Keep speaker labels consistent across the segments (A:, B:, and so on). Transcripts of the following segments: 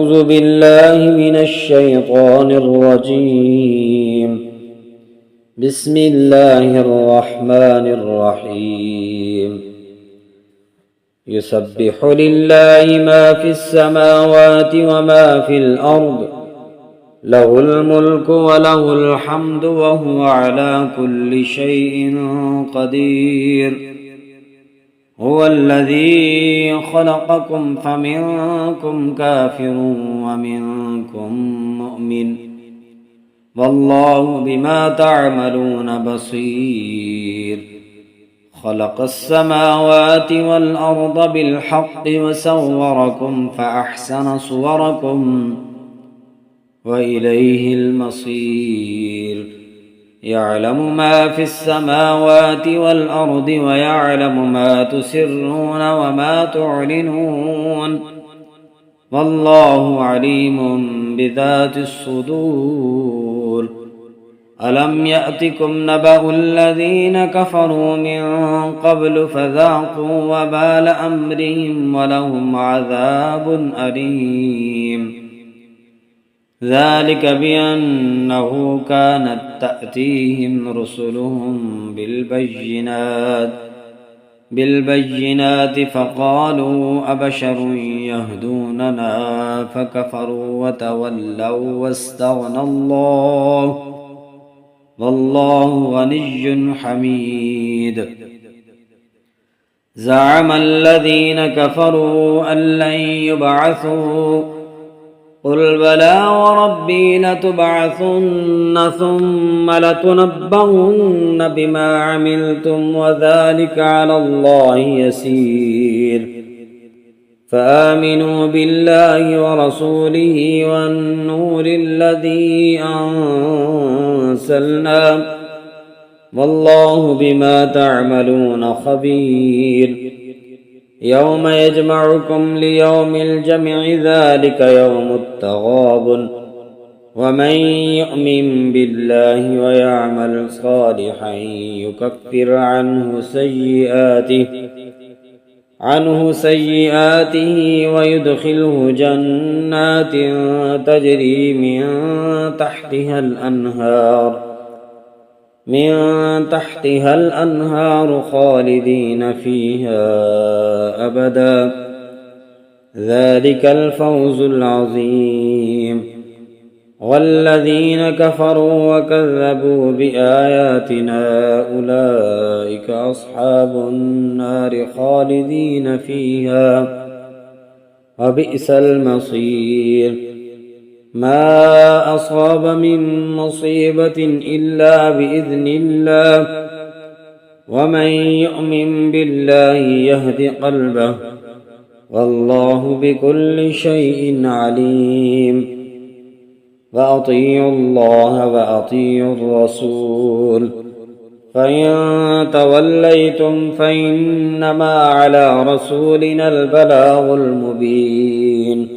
A: أعوذ بالله من الشيطان الرجيم. بسم الله الرحمن الرحيم. يسبح لله ما في السماوات وما في الأرض، له الملك وله الحمد وهو على كل شيء قدير. هو الذي خلقكم فمنكم كافر ومنكم مؤمن، والله بما تعملون بصير. خلق السماوات والأرض بالحق وسوركم فأحسن صوركم وإليه المصير. يعلم ما في السماوات والأرض ويعلم ما تسرون وما تعلنون، والله عليم بذات الصدور. ألم يأتكم نبأ الذين كفروا من قبل فذاقوا وبال أمرهم ولهم عذاب أليم. ذلك بأنه كانت تأتيهم رسلهم بالبينات فقالوا أبشر يهدوننا فكفروا وتولوا واستغنى الله، والله غني حميد. زعم الذين كفروا أن لن يبعثوا، قل بلى وربي لتبعثن ثم لتنبؤن بما عملتم وذلك على الله يسير. فآمنوا بالله ورسوله والنور الذي أنزلنا، والله بما تعملون خبير. يوم يجمعكم ليوم الجمع ذلك يوم التغابن، ومن يؤمن بالله ويعمل صالحا يكفر عنه سيئاته ويدخله جنات تجري من تحتها الأنهار خالدين فيها أبدا، ذلك الفوز العظيم. والذين كفروا وكذبوا بآياتنا أولئك أصحاب النار خالدين فيها وبئس المصير. ما أصاب من مصيبة إلا بإذن الله، ومن يؤمن بالله يهد قلبه، والله بكل شيء عليم. وأطيعوا الله وأطيعوا الرسول، فإن توليتم فإنما على رسولنا البلاغ المبين.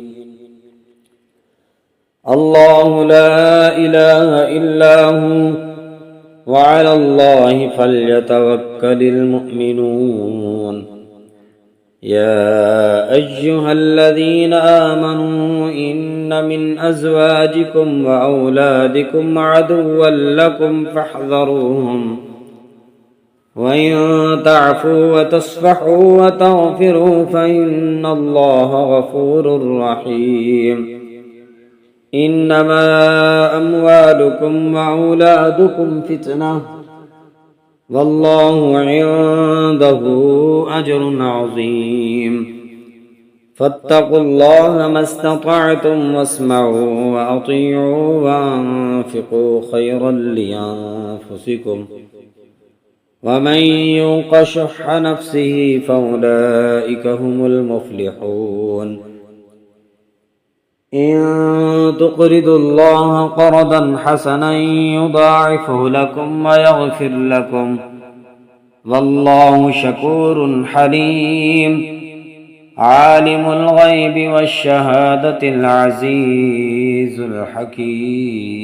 A: الله لا إله إلا هو، وعلى الله فليتوكل المؤمنون. يا أيها الذين آمنوا إن من أزواجكم وأولادكم عدوا لكم فاحذروهم، وإن تعفوا وتصفحوا وتغفروا فإن الله غفور رحيم. إنما أموالكم وأولادكم فتنة، والله عنده أجر عظيم. فاتقوا الله ما استطعتم واسمعوا وأطيعوا وأنفقوا خيرا لأنفسكم، ومن يوق شح نفسه فأولئك هم المفلحون. إن تقرضوا الله قرضا حسنا يضاعفه لكم ويغفر لكم، والله شكور حليم. عالم الغيب والشهادة العزيز الحكيم.